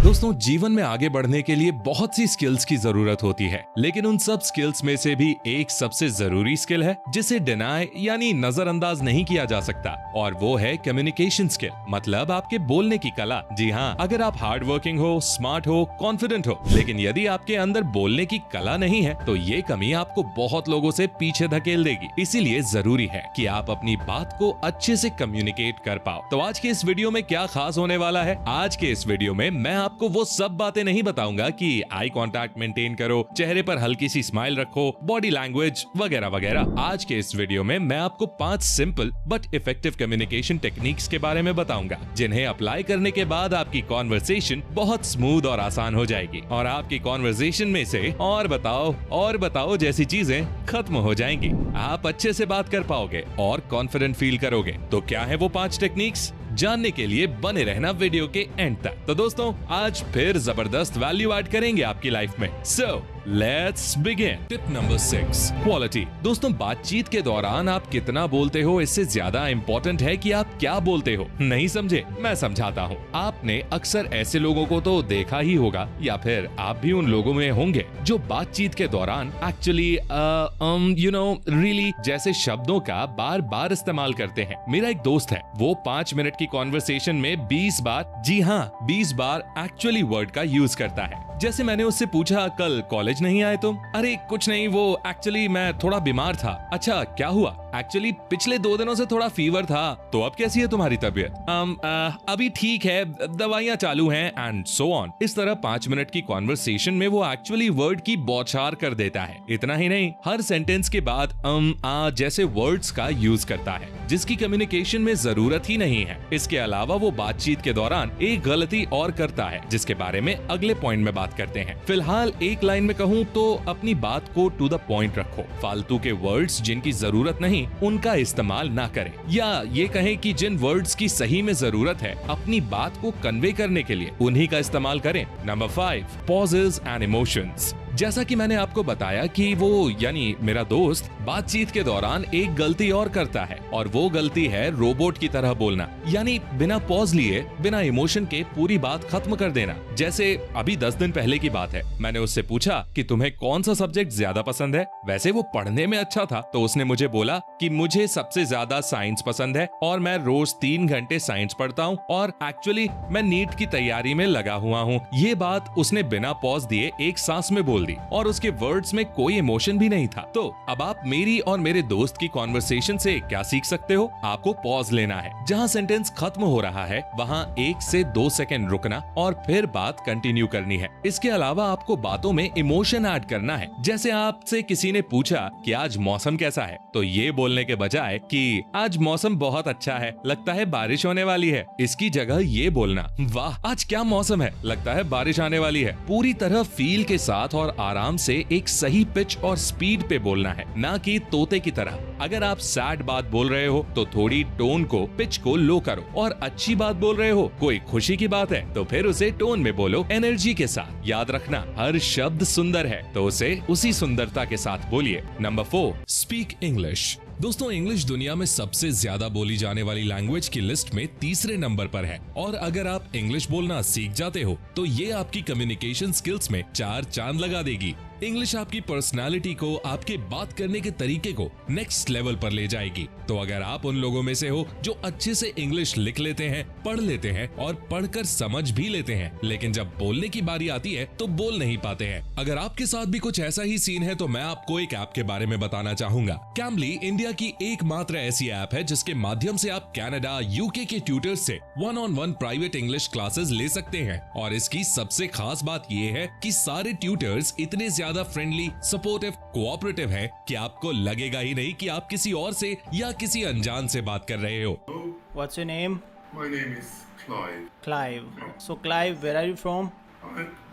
दोस्तों, जीवन में आगे बढ़ने के लिए बहुत सी स्किल्स की जरूरत होती है, लेकिन उन सब स्किल्स में से भी एक सबसे जरूरी स्किल है जिसे डिनाय यानी नजरअंदाज नहीं किया जा सकता, और वो है कम्युनिकेशन स्किल, मतलब आपके बोलने की कला। जी हाँ, अगर आप हार्ड वर्किंग हो, स्मार्ट हो, कॉन्फिडेंट हो, लेकिन यदि आपके अंदर बोलने की कला नहीं है तो ये कमी आपको बहुत लोगों से पीछे धकेल देगी। इसीलिए जरूरी है कि आप अपनी बात को अच्छे से कम्युनिकेट कर पाओ। तो आज के इस वीडियो में क्या खास होने वाला है? आज के इस वीडियो में मैं आपको वो सब बातें नहीं बताऊंगा कि आई कांटेक्ट मेंटेन करो, चेहरे पर हल्की सी स्माइल रखो, बॉडी लैंग्वेज वगैरह वगैरह। आज के इस वीडियो में मैं आपको 5 simple but effective communication techniques के बारे में बताऊंगा, जिन्हें अप्लाई करने के बाद आपकी कॉन्वर्सेशन बहुत स्मूथ और आसान हो जाएगी और आपकी कॉन्वर्सेशन में से और बताओ जैसी चीजें खत्म हो जाएंगी। आप अच्छे से बात कर पाओगे और कॉन्फिडेंट फील करोगे। तो क्या है वो 5 टेक्निक्स? जानने के लिए बने रहना वीडियो के एंड तक। तो दोस्तों, आज फिर जबरदस्त वैल्यू ऐड करेंगे आपकी लाइफ में। So let's begin. Tip number 6, quality. दोस्तों, बातचीत के दौरान आप कितना बोलते हो इससे ज्यादा इम्पोर्टेंट है कि आप क्या बोलते हो। नहीं समझे? मैं समझाता हूँ। आपने अक्सर ऐसे लोगों को तो देखा ही होगा, या फिर आप भी उन लोगों में होंगे जो बातचीत के दौरान एक्चुअली रियली जैसे शब्दों का बार बार इस्तेमाल करते हैं। मेरा एक दोस्त है, वो 5 मिनट की कॉन्वर्सेशन में 20 बार, जी हाँ 20 बार एक्चुअली वर्ड का यूज करता है। जैसे मैंने उससे पूछा, कल कॉलेज नहीं आए तुम? अरे कुछ नहीं, वो एक्चुअली मैं थोड़ा बीमार था। अच्छा, क्या हुआ? एक्चुअली पिछले 2 दिनों से थोड़ा फीवर था। तो अब कैसी है तुम्हारी तबीयत? अभी ठीक है, दवाइयाँ चालू हैं एंड सो ऑन। इस तरह 5 मिनट की कॉन्वर्सेशन में वो एक्चुअली वर्ड की बौछार कर देता है। इतना ही नहीं, हर सेंटेंस के बाद जैसे वर्ड्स का यूज करता है, जिसकी कम्युनिकेशन में जरूरत ही नहीं है। इसके अलावा वो बातचीत के दौरान एक गलती और करता है, जिसके बारे में अगले पॉइंट में बात करते हैं। फिलहाल एक लाइन में कहूँ तो अपनी बात को टू द पॉइंट रखो। फालतू के वर्ड्स जिनकी जरूरत नहीं उनका इस्तेमाल ना करें, या ये कहें कि जिन वर्ड्स की सही में जरूरत है अपनी बात को कन्वे करने के लिए उन्हीं का इस्तेमाल करें। Number 5, poses and emotions. जैसा कि मैंने आपको बताया कि वो यानी मेरा दोस्त बातचीत के दौरान एक गलती और करता है, और वो गलती है रोबोट की तरह बोलना, यानी बिना पॉज लिए, बिना इमोशन के पूरी बात खत्म कर देना। जैसे अभी 10 दिन पहले की बात है, मैंने उससे पूछा कि तुम्हें कौन सा सब्जेक्ट ज्यादा पसंद है। वैसे वो पढ़ने में अच्छा था, तो उसने मुझे बोला कि मुझे सबसे ज्यादा साइंस पसंद है और मैं रोज 3 घंटे साइंस पढ़ता हूँ और एक्चुअली मैं नीट की तैयारी में लगा हुआ हूँ। ये बात उसने बिना पॉज दिए एक सांस में बोल दी और उसके वर्ड्स में कोई इमोशन भी नहीं था। तो अब आप मेरी और मेरे दोस्त की कॉन्वर्सेशन से क्या सीख सकते हो? आपको पॉज लेना है, जहाँ सेंटेंस खत्म हो रहा है वहाँ 1 से 2 सेकंड रुकना और फिर बात कंटिन्यू करनी है। इसके अलावा आपको बातों में इमोशन ऐड करना है। जैसे आपसे किसी ने पूछा कि आज मौसम कैसा है, तो ये बोलने के बजाय कि आज मौसम बहुत अच्छा है, लगता है बारिश होने वाली है, इसकी जगह ये बोलना, वाह आज क्या मौसम है, लगता है बारिश आने वाली है। पूरी तरह फील के साथ और आराम से एक सही पिच और स्पीड पे बोलना है, ना कि तोते की तरह। अगर आप सैड बात बोल रहे हो तो थोड़ी टोन को, पिच को लो करो, और अच्छी बात बोल रहे हो, कोई खुशी की बात है तो फिर उसे टोन में बोलो, एनर्जी के साथ। याद रखना, हर शब्द सुंदर है तो उसे उसी सुंदरता के साथ बोलिए। Number 4, speak English. दोस्तों, इंग्लिश दुनिया में सबसे ज्यादा बोली जाने वाली लैंग्वेज की लिस्ट में तीसरे नंबर पर है, और अगर आप इंग्लिश बोलना सीख जाते हो तो ये आपकी कम्युनिकेशन स्किल्स में 4 चांद लगा देगी। इंग्लिश आपकी पर्सनालिटी को, आपके बात करने के तरीके को नेक्स्ट लेवल पर ले जाएगी। तो अगर आप उन लोगों में से हो जो अच्छे से इंग्लिश लिख लेते हैं, पढ़ लेते हैं और पढ़कर समझ भी लेते हैं, लेकिन जब बोलने की बारी आती है तो बोल नहीं पाते हैं, अगर आपके साथ भी कुछ ऐसा ही सीन है तो मैं आपको एक ऐप के बारे में बताना चाहूंगा। कैम्बली इंडिया की एकमात्र ऐसी ऐप है जिसके माध्यम से आप कनाडा, यूके के ट्यूटर्स से 1-on-1 प्राइवेट इंग्लिश क्लासेस ले सकते हैं। और इसकी सबसे खास बात ये है कि सारे ट्यूटर्स इतने ज्यादा फ्रेंडली, सपोर्टिव, कोऑपरेटिव है कि आपको लगेगा ही नहीं कि आप किसी और से या किसी अनजान से बात कर रहे हो। What's your name? My name is Clive. Clive. So Clive, where are you from?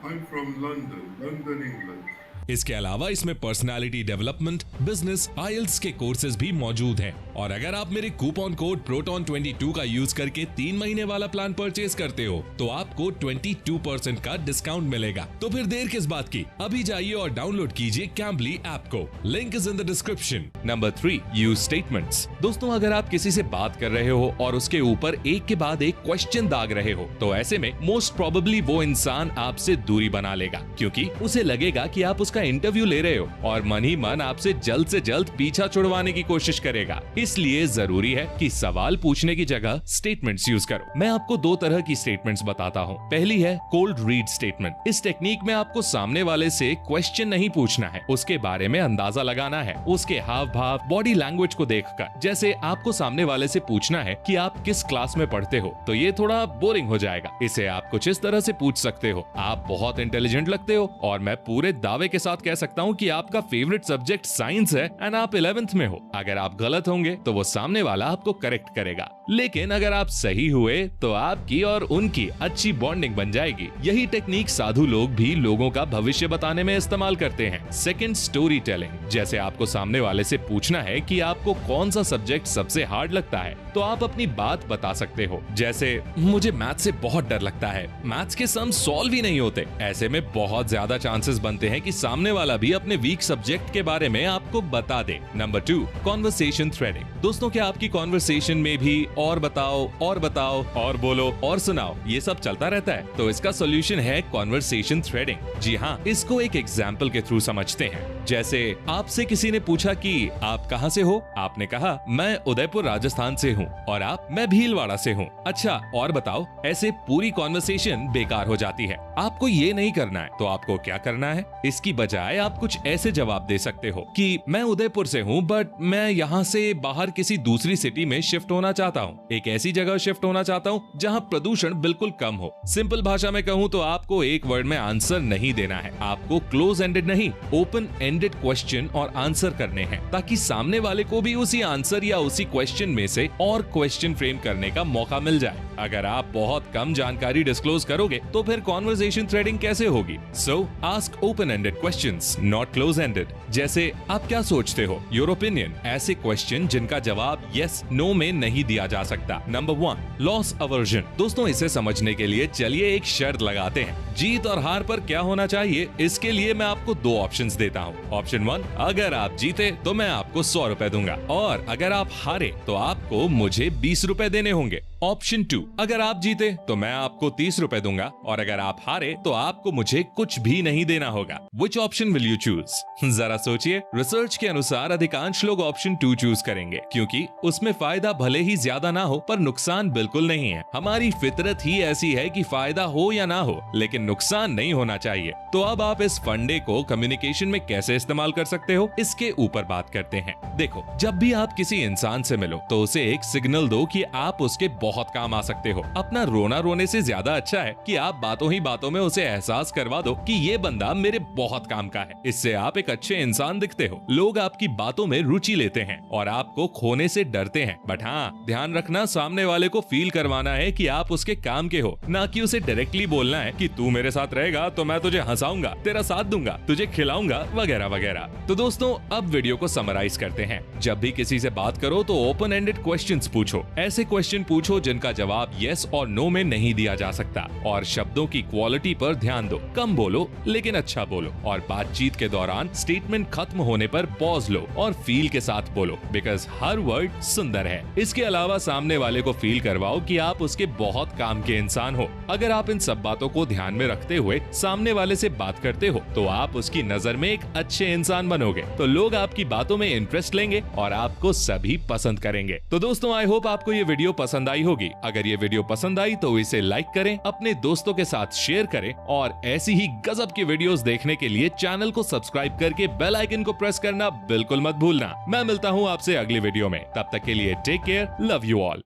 I'm from London, England. इसके अलावा इसमें पर्सनालिटी डेवलपमेंट, बिजनेस, आईएलटीएस के कोर्सेज भी मौजूद हैं। और अगर आप मेरे कूपन कोड PROTON22 का यूज करके 3 महीने वाला प्लान परचेज करते हो तो आपको 22% का डिस्काउंट मिलेगा। तो फिर देर किस बात की, अभी जाइए और डाउनलोड कीजिए कैम्पली ऐप को। Link is in the description. Number 3, use statements. दोस्तों, अगर आप किसी से बात कर रहे हो और उसके ऊपर एक के बाद एक क्वेश्चन दाग रहे हो तो ऐसे में मोस्ट प्रोबेबली वो इंसान आपसे दूरी बना लेगा, क्योंकि उसे लगेगा कि आप उसका इंटरव्यू ले रहे हो और मन ही मन आपसे जल्द से जल्द पीछा छुड़वाने की कोशिश करेगा। इसलिए जरूरी है कि सवाल पूछने की जगह स्टेटमेंट्स यूज करो। मैं आपको 2 तरह की स्टेटमेंट्स बताता हूँ। पहली है कोल्ड रीड स्टेटमेंट। इस टेक्निक में आपको सामने वाले से क्वेश्चन नहीं पूछना है, उसके बारे में अंदाजा लगाना है उसके हाव भाव, बॉडी लैंग्वेज को देखकर। जैसे आपको सामने वाले से पूछना है कि आप किस क्लास में पढ़ते हो, तो ये थोड़ा बोरिंग हो जाएगा। इसे आप कुछ इस तरह से पूछ सकते हो, आप बहुत इंटेलिजेंट लगते हो और मैं पूरे दावे के साथ कह सकता हूँ कि आपका फेवरेट सब्जेक्ट साइंस है एंड आप 11th में हो। अगर आप गलत होंगे तो वो सामने वाला आपको करेक्ट करेगा, लेकिन अगर आप सही हुए तो आपकी और उनकी अच्छी बॉन्डिंग बन जाएगी। यही टेक्निक साधु लोग भी लोगों का भविष्य बताने में इस्तेमाल करते हैं। Second, story telling. जैसे आपको सामने वाले से पूछना है कि आपको कौन सा सब्जेक्ट सबसे हार्ड लगता है, तो आप अपनी बात बता सकते हो। जैसे मुझे मैथ से बहुत डर लगता है, मैथ्स के सम सॉल्व ही नहीं होते। ऐसे में बहुत ज्यादा चांसेस बनते हैं कि सामने वाला भी अपने वीक सब्जेक्ट के बारे में आपको बता दे। Number 2, conversation threading. दोस्तों, क्या आपकी कॉन्वर्सेशन में भी और बताओ और बोलो और सुनाओ ये सब चलता रहता है? तो इसका सोल्यूशन है कॉन्वर्सेशन थ्रेडिंग। जी हाँ, इसको एक एग्जाम्पल के थ्रू समझते हैं। जैसे आपसे किसी ने पूछा कि आप कहाँ से हो, आपने कहा मैं उदयपुर राजस्थान से हूँ और आप मैं भीलवाड़ा से हूँ। अच्छा और बताओ। ऐसे पूरी कॉन्वर्सेशन बेकार हो जाती है। आपको ये नहीं करना है तो आपको क्या करना है, इसकी बजाय आप कुछ ऐसे जवाब दे सकते हो कि मैं उदयपुर से हूँ बट मैं यहाँ से बाहर किसी दूसरी सिटी में शिफ्ट होना चाहता हूँ, एक ऐसी जगह शिफ्ट होना चाहता हूँ जहाँ प्रदूषण बिल्कुल कम हो। सिंपल भाषा में कहूँ तो आपको एक वर्ड में आंसर नहीं देना है, आपको क्लोज एंडेड नहीं ओपन एंडेड क्वेश्चन और आंसर करने हैं, ताकि सामने वाले को भी उसी आंसर या उसी क्वेश्चन में से और क्वेश्चन फ्रेम करने का मौका मिल जाए। अगर आप बहुत कम जानकारी डिस्क्लोज करोगे तो फिर कॉन्वर्सेशन थ्रेडिंग कैसे होगी? सो ask open ended questions, not close ended. जैसे आप क्या सोचते हो, योर ओपिनियन। ऐसे क्वेश्चन जिनका जवाब यस नो में नहीं दिया जा सकता। Number 1, loss aversion. दोस्तों, इसे समझने के लिए चलिए एक शर्त लगाते हैं। जीत और हार पर क्या होना चाहिए, इसके लिए मैं आपको 2 ऑप्शंस देता हूँ। ऑप्शन 1, अगर आप जीते तो मैं आपको 100 रुपए दूंगा और अगर आप हारे तो आपको मुझे 20 रुपए देने होंगे। ऑप्शन 2, अगर आप जीते तो मैं आपको 30 रुपए दूंगा और अगर आप हारे तो आपको मुझे कुछ भी नहीं देना होगा। Which option will you choose? जरा सोचिए। रिसर्च के अनुसार अधिकांश लोग ऑप्शन 2 चूज करेंगे, क्योंकि उसमें फायदा भले ही ज्यादा ना हो पर नुकसान बिल्कुल नहीं है। हमारी फितरत ही ऐसी है कि फायदा हो या ना हो लेकिन नुकसान नहीं होना चाहिए। तो अब आप इस फंडे को कम्युनिकेशन में कैसे इस्तेमाल कर सकते हो, इसके ऊपर बात करते हैं। देखो, जब भी आप किसी इंसान से मिलो तो उसे एक सिग्नल दो कि आप उसके बहुत काम आ सकते हो। अपना रोना रोने से ज्यादा अच्छा है कि आप बातों ही बातों में उसे एहसास करवा दो कि ये बंदा मेरे बहुत काम का है। इससे आप एक अच्छे इंसान दिखते हो, लोग आपकी बातों में रुचि लेते हैं और आपको खोने से डरते हैं। बट हाँ, ध्यान रखना, सामने वाले को फील करवाना है कि आप उसके काम के हो, ना कि उसे डायरेक्टली बोलना है कि तू मेरे साथ रहेगा तो मैं तुझे हंसाऊंगा, तेरा साथ दूंगा, तुझे खिलाऊंगा वगैरह वगैरह। तो दोस्तों, अब वीडियो को समराइज करते हैं। जब भी किसी से बात करो तो ओपन एंडेड क्वेश्चंस पूछो। ऐसे क्वेश्चन पूछो जिनका जवाब यस और नो में नहीं दिया जा सकता, और शब्दों की क्वालिटी पर ध्यान दो। कम बोलो लेकिन अच्छा बोलो, और बातचीत के दौरान स्टेटमेंट खत्म होने पर पॉज लो और फील के साथ बोलो, बिकॉज हर वर्ड सुंदर है। इसके अलावा सामने वाले को फील करवाओ कि आप उसके बहुत काम के इंसान हो। अगर आप इन सब बातों को ध्यान में रखते हुए सामने वाले से बात करते हो तो आप उसकी नजर में एक अच्छे इंसान बनोगे। तो लोग आपकी बातों में इंटरेस्ट लेंगे और आपको सभी पसंद करेंगे। तो दोस्तों, आई होप आपको ये वीडियो पसंद आई होगी। अगर ये वीडियो पसंद आई तो इसे लाइक करें, अपने दोस्तों के साथ शेयर करें और ऐसी ही गजब की वीडियोस देखने के लिए चैनल को सब्सक्राइब करके बेल आइकन को प्रेस करना बिल्कुल मत भूलना। मैं मिलता हूँ आपसे अगली वीडियो में, तब तक के लिए take care, love you all.